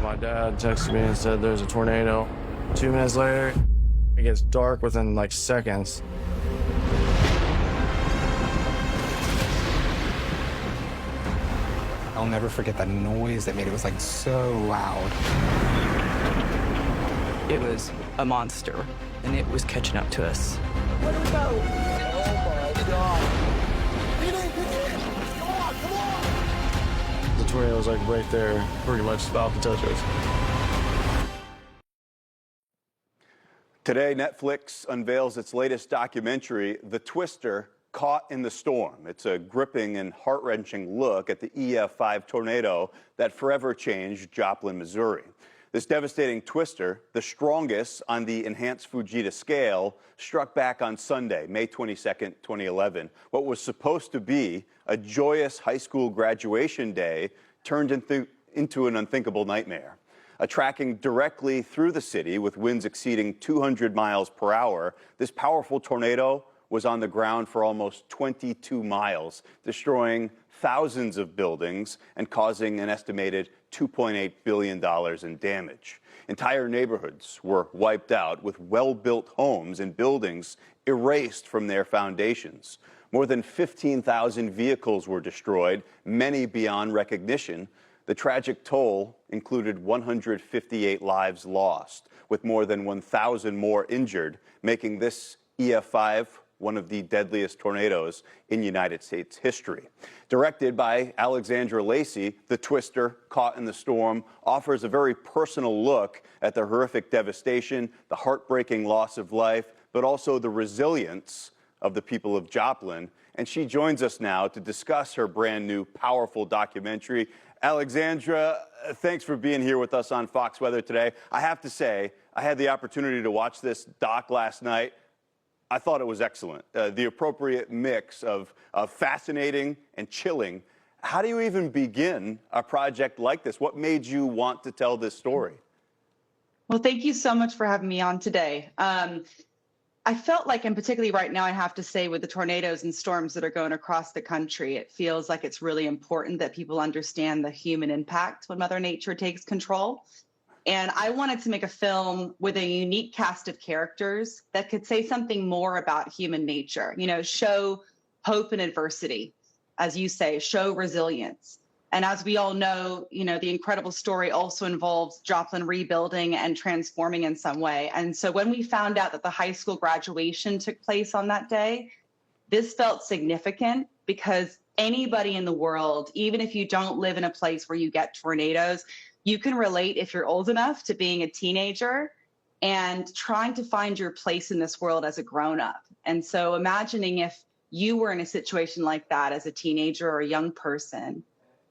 My dad texted me and said there's a tornado. 2 minutes later, it gets dark within like seconds. I'll never forget that noise that made it. It was like so loud. It was a monster, and it was catching up to us. Where do we go? Oh my God. Come on, come on! The tornado was like right there, pretty much about to touch us. Today, Netflix unveils its latest documentary, The Twister, Caught in the Storm. It's a gripping and heart-wrenching look at the EF-5 tornado that forever changed Joplin, Missouri. This devastating twister, the strongest on the enhanced Fujita scale, struck back on Sunday, May 22nd, 2011. What was supposed to be a joyous high school graduation day turned into an unthinkable nightmare. Tracking directly through the city with winds exceeding 200 miles per hour, this powerful tornado was on the ground for almost 22 miles, destroying thousands of buildings and causing an estimated $2.8 billion in damage. Entire neighborhoods were wiped out, with well-built homes and buildings erased from their foundations. More than 15,000 vehicles were destroyed, many beyond recognition. The tragic toll included 158 lives lost, with more than 1,000 more injured, making this EF-5 one of the deadliest tornadoes in United States history. Directed by Alexandra Lacey, The Twister, Caught in the Storm, offers a very personal look at the horrific devastation, the heartbreaking loss of life, but also the resilience of the people of Joplin. And she joins us now to discuss her brand new, powerful documentary. Alexandra, thanks for being here with us on Fox Weather today. I have to say, I had the opportunity to watch this doc last night. I thought it was excellent. The appropriate mix of fascinating and chilling. How do you even begin a project like this? What made you want to tell this story? Well, thank you so much for having me on today. I felt like, and particularly right now, I have to say, with the tornadoes and storms that are going across the country, it feels like it's really important that people understand the human impact when Mother Nature takes control. And I wanted to make a film with a unique cast of characters that could say something more about human nature, you know, show hope in adversity, as you say, show resilience. And as we all know, you know, the incredible story also involves Joplin rebuilding and transforming in some way. And so when we found out that the high school graduation took place on that day, this felt significant because anybody in the world, even if you don't live in a place where you get tornadoes, you can relate if you're old enough to being a teenager and trying to find your place in this world as a grown-up. And so imagining if you were in a situation like that as a teenager or a young person,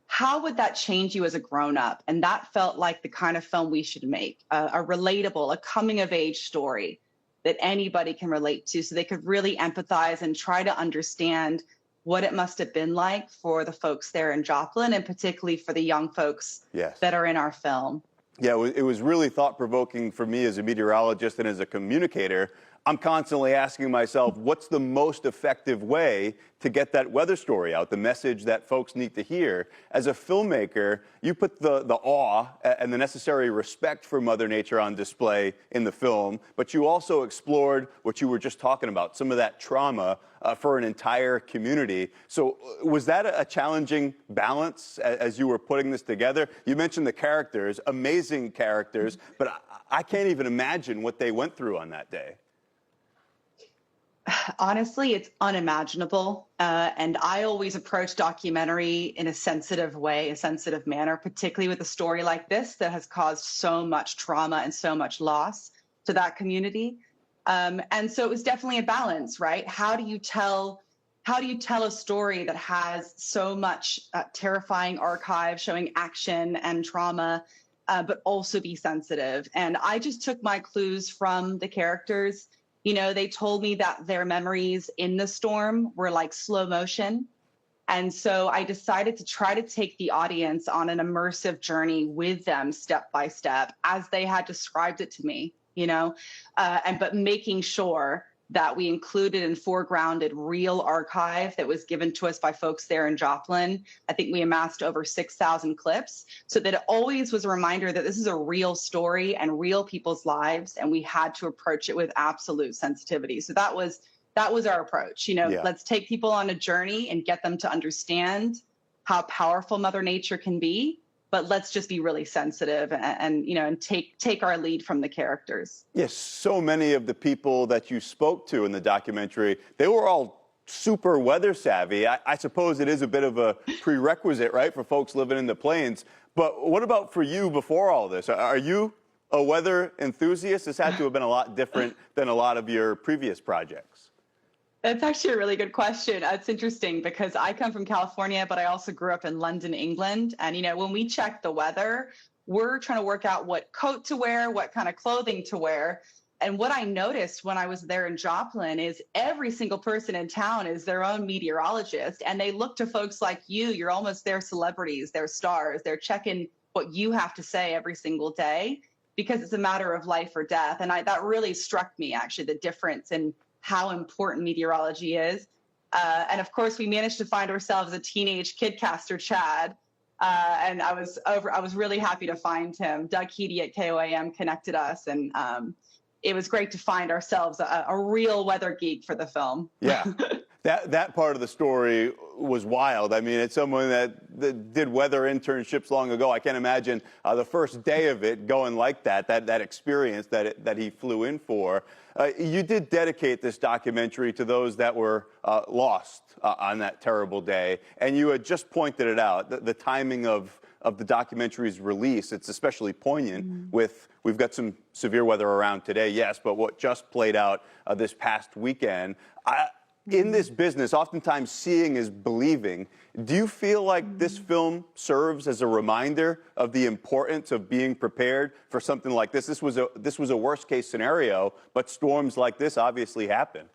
how would that change you as a grown-up? And that felt like the kind of film we should make, a relatable, a coming-of-age story that anybody can relate to so they could really empathize and try to understand what it must have been like for the folks there in Joplin, and particularly for the young folks that are in our film. Yeah, it was really thought-provoking for me as a meteorologist and as a communicator. I'm constantly asking myself, what's the most effective way to get that weather story out, the message that folks need to hear? As a filmmaker, you put the awe and the necessary respect for Mother Nature on display in the film, but you also explored what you were just talking about, some of that trauma for an entire community. So was that a challenging balance as you were putting this together? You mentioned the characters, amazing characters, but I can't even imagine what they went through on that day. Honestly, it's unimaginable. And I always approach documentary in a sensitive way, a sensitive manner, particularly with a story like this that has caused so much trauma and so much loss to that community. And so it was definitely a balance, right? How do you tell a story that has so much terrifying archive showing action and trauma, but also be sensitive? And I just took my clues from the characters. You know, they told me that their memories in the storm were like slow motion. And so I decided to try to take the audience on an immersive journey with them step by step as they had described it to me, you know, but making sure that we included and foregrounded real archive that was given to us by folks there in Joplin. I think we amassed over 6,000 clips, so that it always was a reminder that this is a real story and real people's lives, and we had to approach it with absolute sensitivity. So that was our approach. Yeah. Let's take people on a journey and get them to understand how powerful Mother Nature can be, but let's just be really sensitive and take our lead from the characters. Yes, so many of the people that you spoke to in the documentary, they were all super weather savvy. I suppose it is a bit of a prerequisite, right, for folks living in the plains. But what about for you before all this? Are you a weather enthusiast? This had to have been a lot different than a lot of your previous projects. That's actually a really good question. It's interesting because I come from California, but I also grew up in London, England. And, when we check the weather, we're trying to work out what coat to wear, what kind of clothing to wear. And what I noticed when I was there in Joplin is every single person in town is their own meteorologist. And they look to folks like you. You're almost their celebrities, their stars. They're checking what you have to say every single day because it's a matter of life or death. And that really struck me, actually, the difference in how important meteorology is. And of course, we managed to find ourselves a teenage kidcaster, Chad. And I was really happy to find him. Doug Heady at KOAM connected us. And it was great to find ourselves a real weather geek for the film. Yeah. That part of the story was wild. I mean, it's someone that did weather internships long ago. I can't imagine the first day of it going like that experience that he flew in for. You did dedicate this documentary to those that were lost on that terrible day, and you had just pointed it out, the timing of the documentary's release. It's especially poignant with, we've got some severe weather around today, yes, but what just played out this past weekend. In this business, oftentimes seeing is believing. Do you feel like this film serves as a reminder of the importance of being prepared for something like this? This was a worst case scenario, but storms like this obviously happen.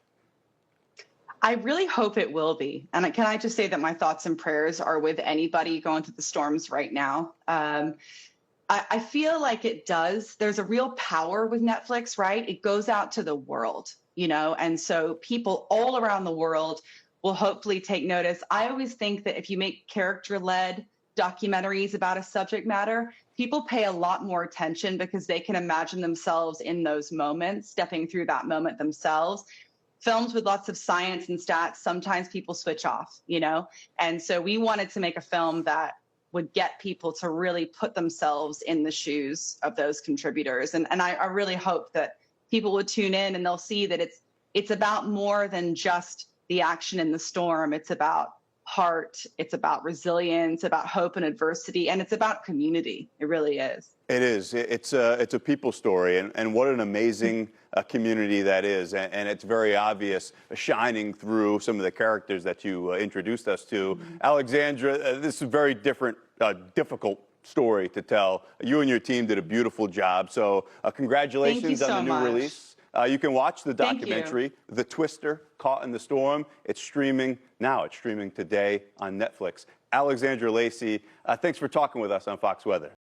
I really hope it will be. And can I just say that my thoughts and prayers are with anybody going through the storms right now. I feel like it does. There's a real power with Netflix, right? It goes out to the world, and so people all around the world will hopefully take notice. I always think that if you make character-led documentaries about a subject matter, people pay a lot more attention because they can imagine themselves in those moments, stepping through that moment themselves. Films with lots of science and stats, sometimes people switch off, And so we wanted to make a film that would get people to really put themselves in the shoes of those contributors. And I really hope that people would tune in and they'll see that it's about more than just the action in the storm. It's about heart, it's about resilience, about hope and adversity, and it's about community. It really is. It is. It's a people story, and what an amazing community that is. And it's very obvious, shining through some of the characters that you introduced us to. Alexandra, this is a very difficult story to tell. You and your team did a beautiful job. So congratulations on the new release. You can watch the documentary, The Twister, Caught in the Storm. It's streaming now. It's streaming today on Netflix. Alexandra Lacey, thanks for talking with us on Fox Weather.